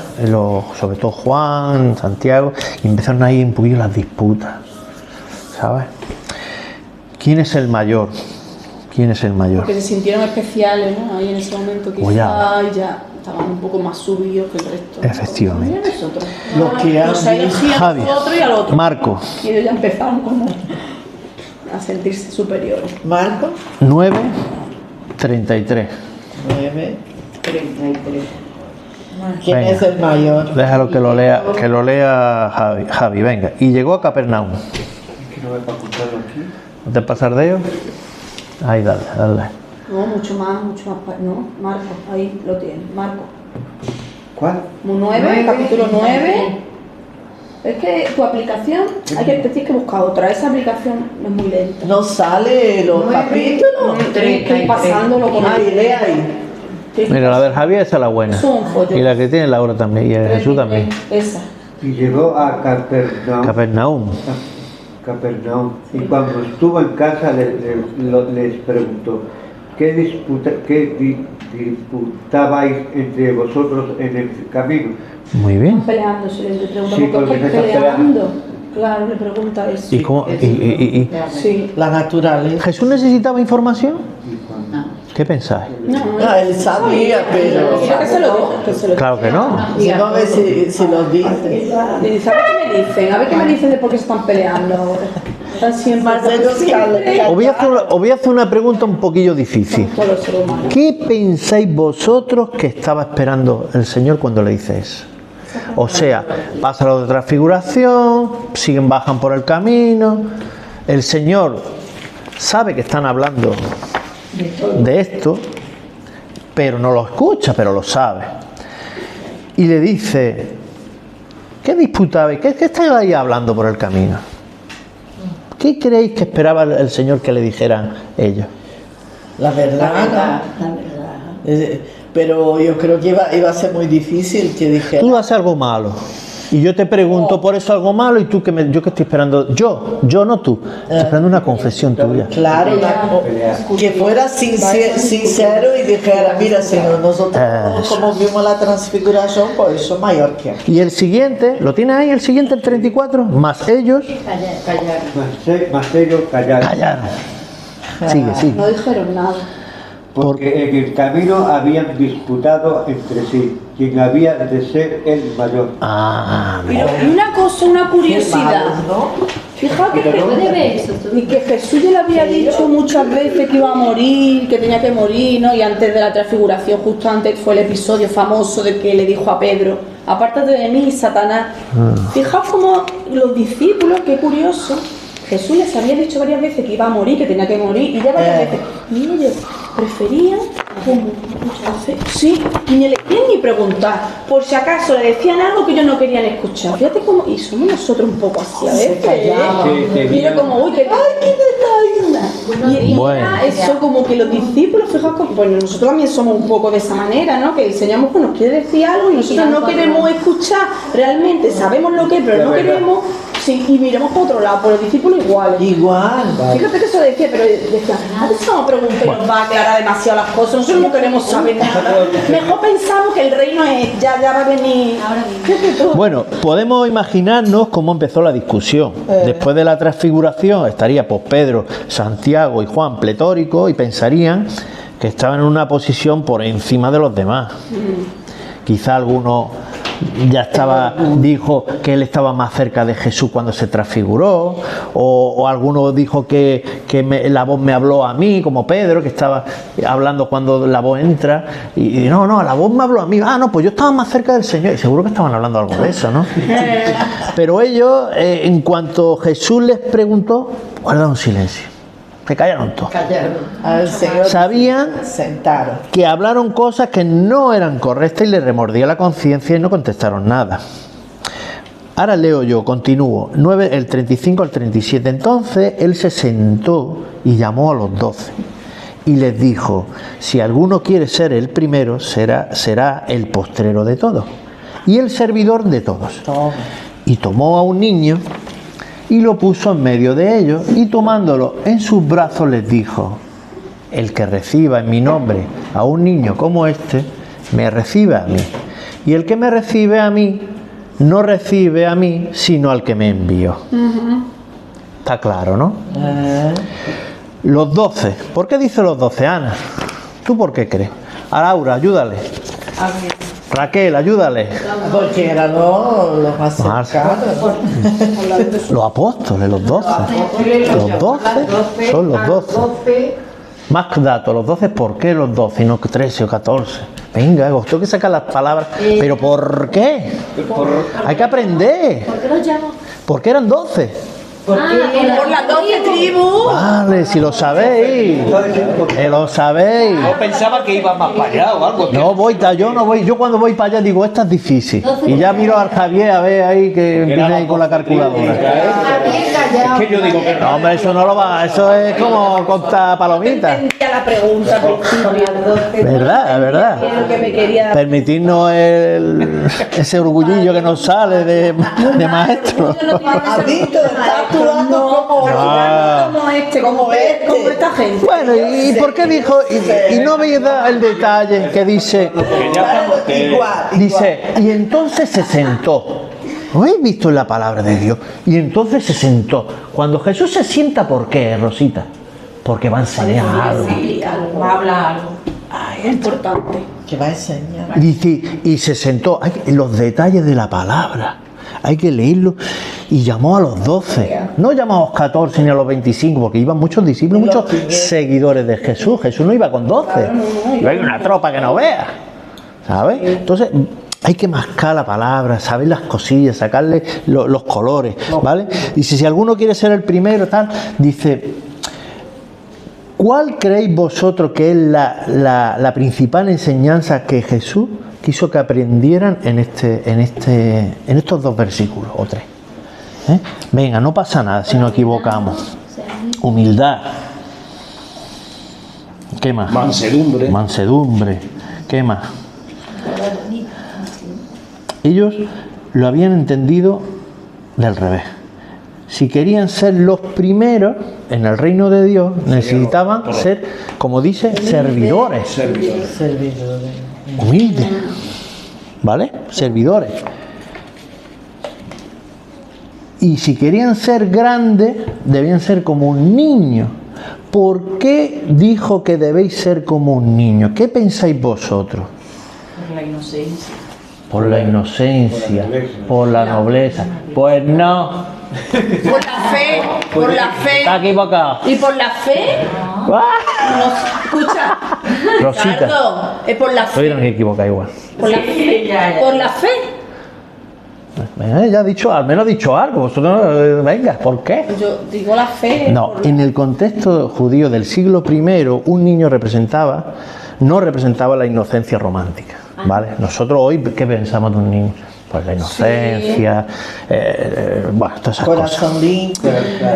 Sobre todo Juan, Santiago, y empezaron ahí un poquillo las disputas, ¿sabes? ¿Quién es el mayor? ¿Quién es el mayor? Porque se sintieron especiales, ¿no? Ahí en ese momento quizá ya estaban un poco más subidos que el resto. Efectivamente. Como nosotros. Lo que han Nos elegían a Javi, nosotros y al otro. Marco. Y ellos ya empezaron como a sentirse superiores. Marco 9:33. 9. 33. ¿Quién Venga. es el mayor? Déjalo que lo lea Javi, venga. Y llegó a Capernaum. Que no voy a apuntarlo aquí. ¿No te pasas de ellos? Ahí, dale. No, mucho más. No, Marco, ahí lo tienes. Marco. ¿Cuál? 9, capítulo 9. Es que tu aplicación, tienes que buscar otra. Esa aplicación es muy lenta. No sale los capítulos. Estoy pasándolo con Ahí, lee ahí. Mira, la del Javier esa es la buena. Es un follón. Y la que tiene Laura también. Y el de Jesús también. Esa. Y llegó a Capernaum. Capernaum. Y cuando estuvo en casa les preguntó, ¿qué disputabais entre vosotros en el camino? Muy bien. Están peleando, si le pregunta Sí, por qué porque están se están peleando. Claro, le pregunta eso. ¿Y cómo? Sí. La naturaleza. ¿Jesús necesitaba información? Y cuando ¿Qué pensáis? No, él sabía, pero... Mira que se lo dijo, que se lo dijo. Claro que no. Vamos a ver si lo dice. Le dice, a ver qué me dicen, a ver qué me dicen de por qué se están peleando ahora. Están siempre... Os voy a hacer una pregunta un poquillo difícil. Todos los seres humanos. ¿Qué pensáis vosotros que estaba esperando el Señor cuando le dice eso? O sea, pasa lo de transfiguración, bajan por el camino, el Señor sabe que están hablando de esto, pero no lo escucha, pero lo sabe. Y le dice, ¿qué disputabais? ¿Qué estáis ahí hablando por el camino? ¿Qué creéis que esperaba el Señor que le dijeran ellos? La verdad. Pero yo creo que iba a ser muy difícil que dijera. Tú haces algo malo. Y yo te pregunto por eso algo malo y tú yo que estoy esperando, yo no tú, estoy esperando una confesión tuya. Claro, que fuera sincero y dijera, mira Señor, nosotros como vimos la transfiguración, pues eso es mayor que aquí. Y el siguiente, ¿lo tiene ahí el siguiente, el 34? Más ellos Más ellos callaron. callaron. Sigue. No dijeron nada. Porque en el camino habían disputado entre sí quién había de ser el mayor. Pero una cosa, una curiosidad. Fijaos que ¿Puede ver eso tú? y que Jesús ya le había dicho muchas veces que iba a morir, que tenía que morir, ¿no? Y antes de la transfiguración, justo antes fue el episodio famoso de que le dijo a Pedro, apártate de mí, Satanás. Fijaos como los discípulos, qué curioso, Jesús les había dicho varias veces que iba a morir, que tenía que morir, y ya varias veces, y ellos preferían como sí, ni le querían ni preguntar, por si acaso le decían algo que ellos no querían escuchar. Fíjate cómo, y somos nosotros un poco así a veces, mira como, uy, que y Bueno. era eso como que los discípulos, fijaos como, bueno, nosotros también somos un poco de esa manera, ¿no? Que el Señor pues, nos quiere decir algo y nosotros no queremos escuchar, realmente sabemos lo que es, pero no queremos. Sí, y miramos por otro lado, por los discípulos iguales. Igual. Fíjate que eso decía, pero decía, a veces nos pregunta y nos va a aclarar demasiado las cosas, nosotros no queremos saber nada. Mejor pensamos que el reino es, ya va a venir. Bueno, podemos imaginarnos cómo empezó la discusión. Después de la transfiguración estaría pues Pedro, Santiago y Juan pletóricos y pensarían que estaban en una posición por encima de los demás. Quizá alguno ya dijo que él estaba más cerca de Jesús cuando se transfiguró, o alguno dijo que la voz me habló a mí, como Pedro, que estaba hablando cuando la voz entra, y no, la voz me habló a mí, no, pues yo estaba más cerca del Señor, y seguro que estaban hablando algo de eso, ¿no? Pero ellos, en cuanto Jesús les preguntó, guardaron silencio. Se callaron todos. Al Señor sabían sentaron. que hablaron cosas que no eran correctas y les remordía la conciencia y no contestaron nada. Ahora leo yo, continúo, el 35 al 37. Entonces él se sentó y llamó a los 12 y les dijo, si alguno quiere ser el primero, será el postrero de todos y el servidor de todos. Y tomó a un niño y lo puso en medio de ellos, y tomándolo en sus brazos les dijo, el que reciba en mi nombre a un niño como este, me recibe a mí, y el que me recibe a mí, no recibe a mí, sino al que me envió. Está claro, ¿no? Los 12, ¿por qué dice los 12, Ana? ¿Tú por qué crees? A Laura, ayúdale. Raquel, ayúdale. Porque eran los más cercanos. Los apóstoles, los 12. Los 12 son los 12. Más datos, los 12, ¿por qué los 12 y no 13 o 14? Venga, os tengo que sacar las palabras. ¿Pero por qué? Hay que aprender. ¿Por qué los llamo? ¿Por qué eran 12? Por las 12 tribus. Vale, si lo sabéis. Lo sabéis. Yo pensaba que iba más para allá o algo. Yo no voy. Yo cuando voy para allá digo, esta es difícil. Y ya miro al Javier a ver ahí que viene ahí con la calculadora. Es que yo digo que No, hombre, eso no lo va. Eso es como contar palomitas. Entendía la pregunta, ¿Verdad? Lo que me quería... Permitirnos ese orgullillo que nos sale de maestro. ¿Has visto? Está actuando como esta gente. Bueno, ¿y por qué dijo? Y no veis el detalle que dice. Dice, y entonces se sentó. ¿Lo habéis visto en la palabra de Dios? Y entonces se sentó. Cuando Jesús se sienta, ¿por qué, Rosita? porque va a enseñar algo. Va a hablar algo. Es importante. Que va a enseñar. Dice, y se sentó, los detalles de la palabra, hay que leerlo, y llamó a los 12, no llamó a los 14 ni a los 25, porque iban muchos discípulos, muchos seguidores de Jesús. Jesús no iba con 12, iba con una tropa que no vea, ¿sabes? Entonces hay que mascar la palabra, saber las cosillas, sacarle los colores, ¿vale? Dice, si alguno quiere ser el primero, tal, dice, ¿cuál creéis vosotros que es la principal enseñanza que Jesús quiso que aprendieran en estos 2 versículos o 3? Venga, no pasa nada si nos equivocamos. Humildad. ¿Qué más? Mansedumbre. Mansedumbre. ¿Qué más? Ellos lo habían entendido del revés. Si querían ser los primeros en el reino de Dios, necesitaban ser, como dice, servidores. Servidores. Humildes. ¿Vale? Servidores. Y si querían ser grandes, debían ser como un niño. ¿Por qué dijo que debéis ser como un niño? ¿Qué pensáis vosotros? Por la inocencia. Por la inocencia, por la nobleza. Pues no. Por la fe, por la fe. Está equivocado. Y por la fe, escucha, Rosita. Ricardo, es por la Todavía no fe. se equivoca igual. Por la fe. Por la fe. Venga, ya ha dicho, al menos ha dicho algo. Vosotros, venga, ¿por qué? Yo digo la fe. No, en el contexto judío del siglo I, un niño no representaba la inocencia romántica, ¿vale? Nosotros hoy, ¿qué pensamos de un niño? Pues la inocencia, bueno, todas esas cosas. Corazón limpio.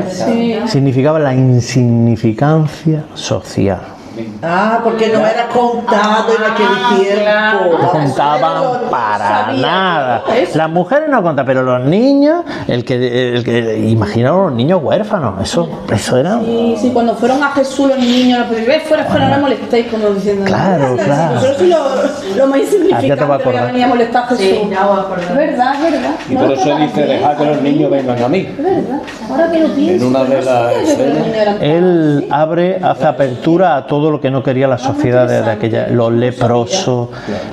Sí. Significaba la insignificancia social. Ah, porque no era contado en aquel tiempo. No contaban para sabía nada. eso. Las mujeres no contaban, pero los niños, el que imaginaron los niños huérfanos, eso era. Sí, cuando fueron a Jesús los niños, la primera vez fuera, no molestéis, como diciendo. Claro, claro. Nosotros sí lo más insignificante ya te va a acordar. que venía a molestar a Jesús. Sí, ya voy a acordar. Es verdad. Y por eso dice, dejad que los niños vengan a mí. Es verdad. Ahora que lo pienso. En una de las escenas. Él hace apertura a todo lo que no quería la sociedad de aquella, los leprosos,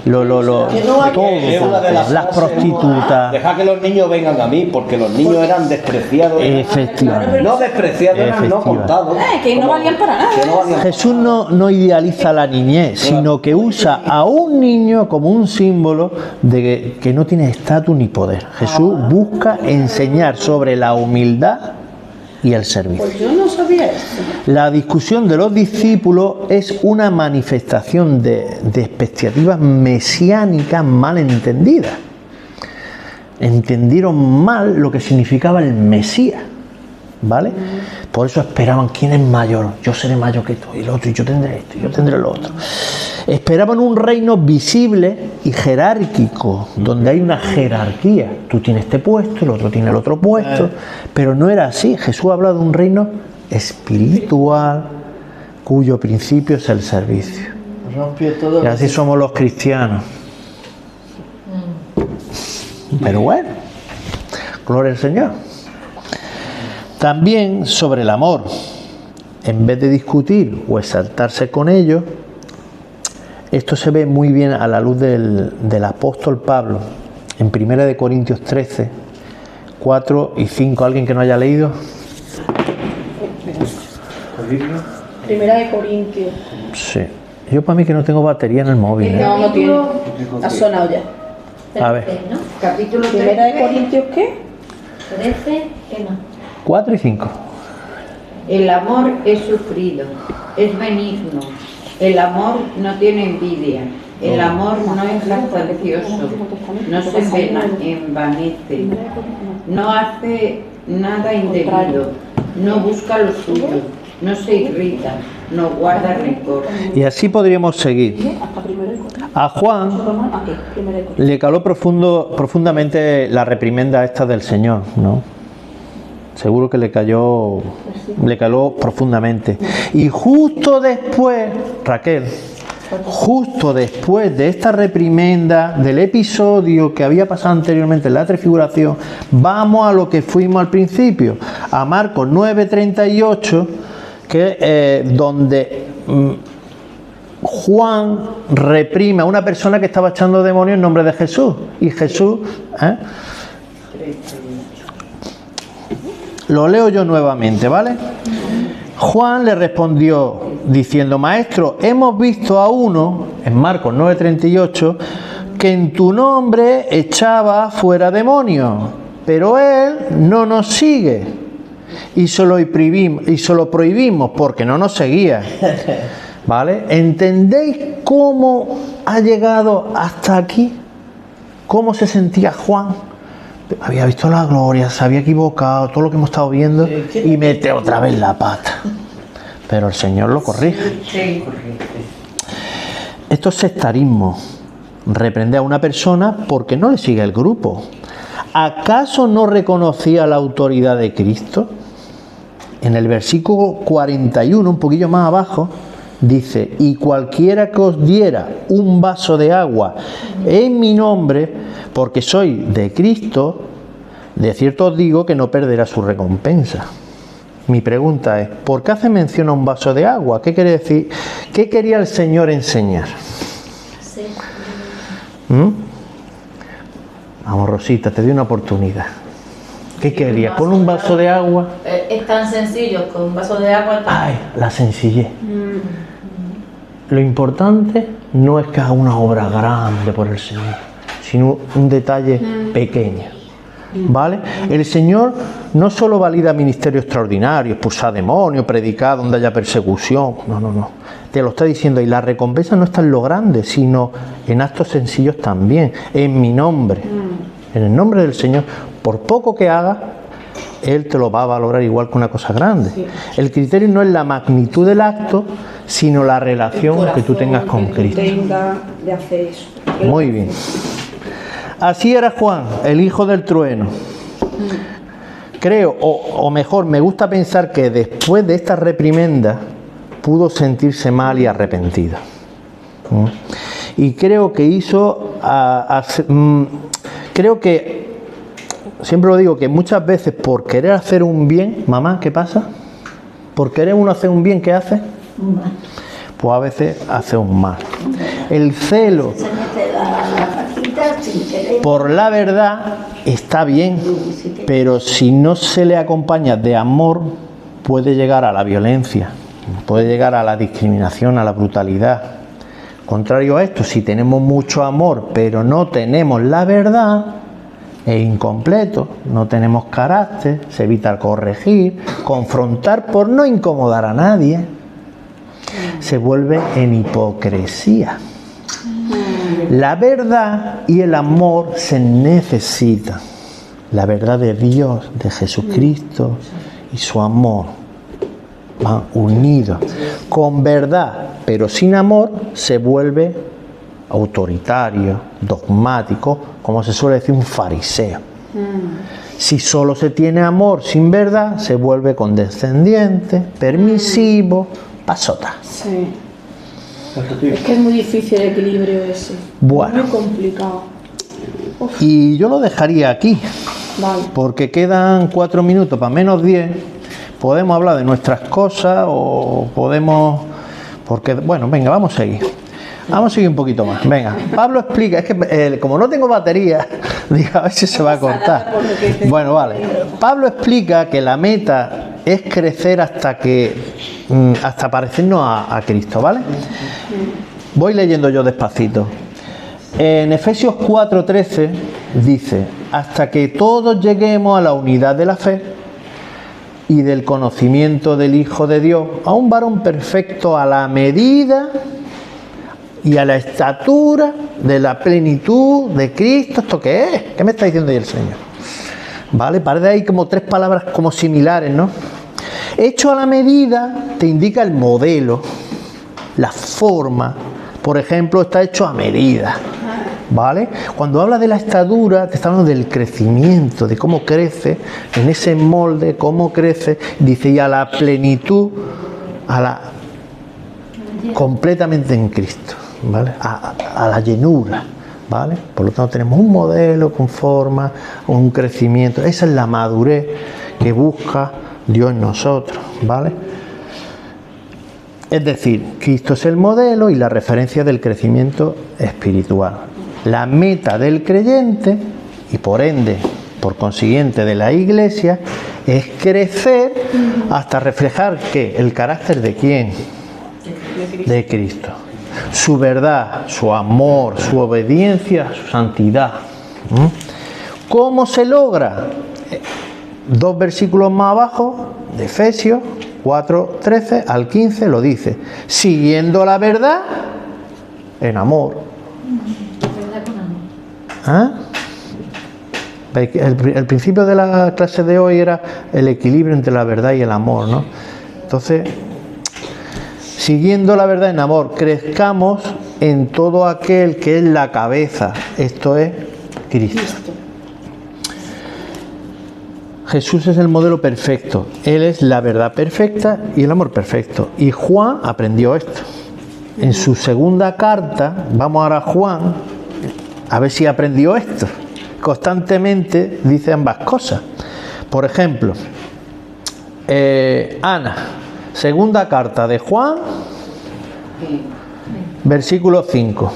todo, Es una de las prostitutas. Dejad que los niños vengan a mí, porque los niños eran despreciados. Efectivamente. No despreciados, eran no contados. Que no valían para nada. Que no valían. Jesús no idealiza la niñez, sino que usa a un niño como un símbolo de que no tiene estatus ni poder. Jesús busca enseñar sobre la humildad y el servicio. Pues yo no sabía eso. La discusión de los discípulos es una manifestación de expectativas mesiánicas mal entendidas. Entendieron mal lo que significaba el Mesías, ¿vale? Por eso esperaban, ¿quién es mayor? Yo seré mayor que tú, y el otro, y yo tendré esto, y yo tendré lo otro. Esperaban un reino visible y jerárquico, donde hay una jerarquía. Tú tienes este puesto, el otro tiene el otro puesto, pero no era así. Jesús habla de un reino espiritual, cuyo principio es el servicio. Rompió todo. Y así somos los cristianos. Pero bueno, gloria al Señor. También sobre el amor, en vez de discutir o exaltarse con ellos, esto se ve muy bien a la luz del apóstol Pablo en 1 Corintios 13, 4 y 5. ¿Alguien que no haya leído? Primera de Corintios. Sí. Yo para mí que no tengo batería en el móvil. ¿eh? No tiene. Ha sonado ya. A ver. ¿no? Capítulo Primera de 13. Corintios, ¿qué? 13, ¿qué más? 4 y 5. El amor es sufrido, es benigno. El amor no tiene envidia. El amor no es jactancioso, no se envanece, no hace nada indebido, no busca lo suyo, no se irrita, no guarda rencor. Y así podríamos seguir. A Juan le caló profundamente la reprimenda esta del Señor, ¿no? Seguro que le caló profundamente. Y justo después, Raquel, justo después de esta reprimenda, del episodio que había pasado anteriormente en la transfiguración, vamos a lo que fuimos al principio, a Marcos 9:38, donde Juan reprime a una persona que estaba echando demonios en nombre de Jesús. Y Jesús... Lo leo yo nuevamente, ¿vale? Juan le respondió diciendo: Maestro, hemos visto a uno, en Marcos 9:38, que en tu nombre echaba fuera demonios, pero él no nos sigue y se lo prohibimos porque no nos seguía. ¿Vale? ¿Entendéis cómo ha llegado hasta aquí? ¿Cómo se sentía Juan? Había visto la gloria, se había equivocado, todo lo que hemos estado viendo, y mete otra vez la pata. Pero el Señor lo corrige. Esto es sectarismo. Reprende a una persona porque no le sigue el grupo. ¿Acaso no reconocía la autoridad de Cristo? En el versículo 41, un poquillo más abajo, dice: y cualquiera que os diera un vaso de agua en mi nombre, porque soy de Cristo, de cierto os digo que no perderá su recompensa. Mi pregunta es: ¿por qué hace mención a un vaso de agua? ¿Qué quiere decir? ¿Qué quería el Señor enseñar? Sí. Vamos, Rosita, te doy una oportunidad. ¿Qué quería? ¿Con un vaso de agua? Es tan sencillo, con un vaso de agua. Ay, la sencillez. Lo importante no es que haga una obra grande por el Señor, sino un detalle pequeño. ¿Vale? El Señor no solo valida ministerios extraordinarios, expulsar demonios, predicar donde haya persecución. No. Te lo está diciendo. Y la recompensa no está en lo grande, sino en actos sencillos también. En mi nombre. En el nombre del Señor. Por poco que haga, Él te lo va a valorar igual que una cosa grande. Sí. El criterio no es la magnitud del acto, sino la relación que tú tengas con Cristo. De hacer eso. Muy bien. Así era Juan, el hijo del trueno. Creo, o mejor, me gusta pensar que después de esta reprimenda pudo sentirse mal y arrepentido. Y creo que hizo... creo que... Siempre lo digo, que muchas veces por querer hacer un bien... Mamá, ¿qué pasa? Por querer uno hacer un bien, ¿qué hace? Pues a veces hace un mal. El celo por la verdad está bien, pero si no se le acompaña de amor, puede llegar a la violencia, puede llegar a la discriminación, a la brutalidad. Contrario a esto, si tenemos mucho amor, pero no tenemos la verdad, es incompleto, no tenemos carácter, se evita corregir, confrontar por no incomodar a nadie, se vuelve en hipocresía. La verdad y el amor se necesitan. La verdad de Dios, de Jesucristo y su amor van unidos. Con verdad, pero sin amor, se vuelve autoritario, dogmático, como se suele decir, un fariseo. Si solo se tiene amor sin verdad, se vuelve condescendiente, permisivo, pasota. Sí. Es que es muy difícil el equilibrio ese. Bueno. Muy complicado. Uf. Y yo lo dejaría aquí. Vale. Porque quedan 4 minutos para menos 10. Podemos hablar de nuestras cosas o podemos... Porque, bueno, venga, vamos a seguir. Vamos a seguir un poquito más. Venga, Pablo explica, es que como no tengo batería, digo, a ver si se va a cortar. Bueno, vale. Pablo explica que la meta es crecer hasta parecernos a Cristo, ¿vale? Voy leyendo yo despacito. En Efesios 4:13 dice: hasta que todos lleguemos a la unidad de la fe y del conocimiento del Hijo de Dios, a un varón perfecto a la medida y a la estatura de la plenitud de Cristo. ¿Esto qué es? ¿Qué me está diciendo ahí el Señor? Vale, parece ahí como 3 palabras como similares, ¿no? Hecho a la medida te indica el modelo, la forma. Por ejemplo, está hecho a medida, ¿vale? Cuando habla de la estatura, te está hablando del crecimiento, de cómo crece en ese molde, cómo crece, dice, y a la plenitud, completamente en Cristo, ¿vale? A la llenura, ¿vale? Por lo tanto, tenemos un modelo con forma, un crecimiento. Esa es la madurez que busca Dios en nosotros, ¿vale? Es decir, Cristo es el modelo y la referencia del crecimiento espiritual. La meta del creyente, y por ende, por consiguiente de la Iglesia, es crecer hasta reflejar ¿qué? El carácter de ¿quién? De Cristo. Su verdad, su amor, su obediencia, su santidad. ¿Cómo se logra? 2 versículos más abajo, de Efesios 4, 13 al 15 lo dice. Siguiendo la verdad en amor. ¿Ah? El principio de la clase de hoy era el equilibrio entre la verdad y el amor, ¿no? Entonces, siguiendo la verdad en amor, crezcamos en todo aquel que es la cabeza, esto es Cristo. Jesús es el modelo perfecto, Él es la verdad perfecta y el amor perfecto. Y Juan aprendió esto. En su segunda carta, vamos ahora a Juan, a ver si aprendió esto. Constantemente dice ambas cosas. Por ejemplo, Ana, segunda carta de Juan, versículo 5.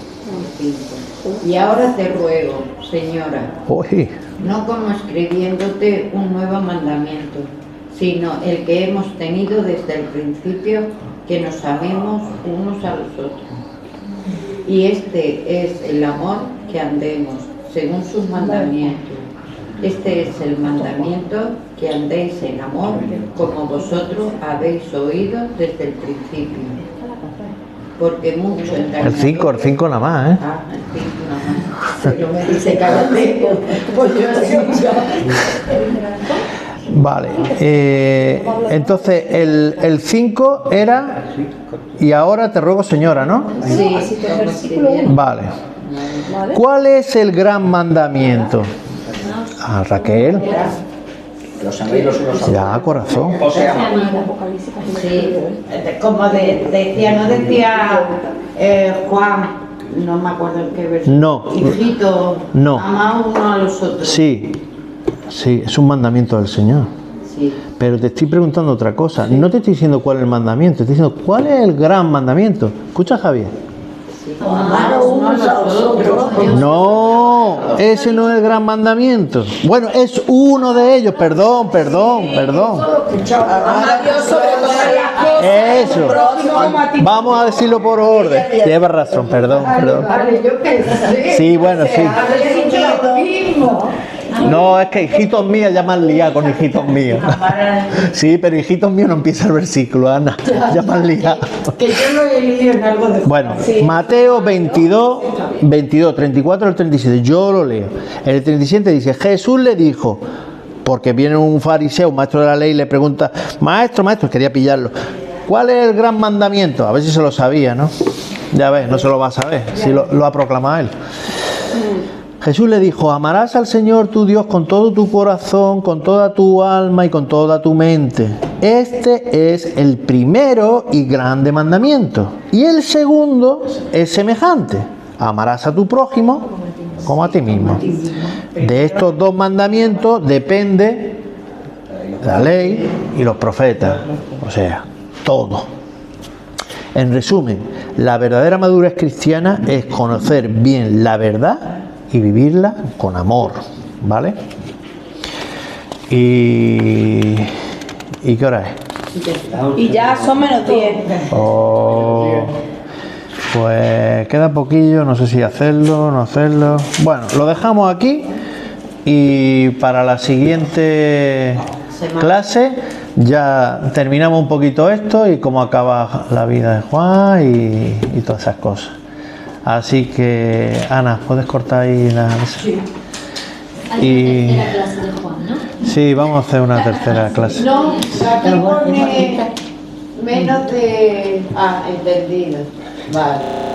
Y ahora te ruego, Señora, no como escribiéndote un nuevo mandamiento, sino el que hemos tenido desde el principio, que nos amemos unos a los otros. Y este es el amor, que andemos según sus mandamientos. Este es el mandamiento, que andéis en amor, como vosotros habéis oído desde el principio. Porque mucho el 5 nada más, el 5 nada más. Pero me dice cállate, pues yo Vale, entonces el 5 era y ahora te ruego, Señora, ¿no? Sí, vale. ¿Cuál es el gran mandamiento? A Raquel. Los améis los unos a otros. Ya, corazón. O sea, sí, como decía, no decía Juan, no me acuerdo en qué versión. No. Hijito, no. Ama uno a los otros. Sí, sí, es un mandamiento del Señor. Sí. Pero te estoy preguntando otra cosa. No te estoy diciendo cuál es el mandamiento, te estoy diciendo cuál es el gran mandamiento. ¿Escucha, Javier? Amar unos a los otros. No, ese no es el gran mandamiento. Bueno, es uno de ellos. Perdón. Eso. Vamos a decirlo por orden. Lleva razón, perdón. Sí, bueno, sí. No, es que hijitos míos ya me han liado con hijitos míos. Sí, pero hijitos míos no empieza el versículo, Ana. Ya me han liado. Que yo lo he leído en algo de... Bueno, Mateo 22, 34 al 37, yo lo leo. En el 37 dice, Jesús le dijo, porque viene un fariseo, un maestro de la ley, y le pregunta, maestro, quería pillarlo, ¿cuál es el gran mandamiento? A ver si se lo sabía, ¿no? Ya ves, no se lo va a saber, si lo ha proclamado él. Jesús le dijo, amarás al Señor tu Dios con todo tu corazón, con toda tu alma y con toda tu mente. Este es el primero y grande mandamiento. Y el segundo es semejante. Amarás a tu prójimo como a ti mismo. De estos 2 mandamientos depende la ley y los profetas. O sea, todo. En resumen, la verdadera madurez cristiana es conocer bien la verdad y vivirla con amor, ¿vale? ¿Y qué hora es? Y ya son menos 10. Pues queda poquillo, no sé si hacerlo, no hacerlo. Bueno, lo dejamos aquí y para la siguiente clase ya terminamos un poquito esto y cómo acaba la vida de Juan y todas esas cosas. Así que, Ana, ¿puedes cortar ahí la mesa? Sí. Hay una tercera clase de Juan, ¿no? Sí, vamos a hacer una tercera clase. No, aquí pone menos de... entendido. Vale.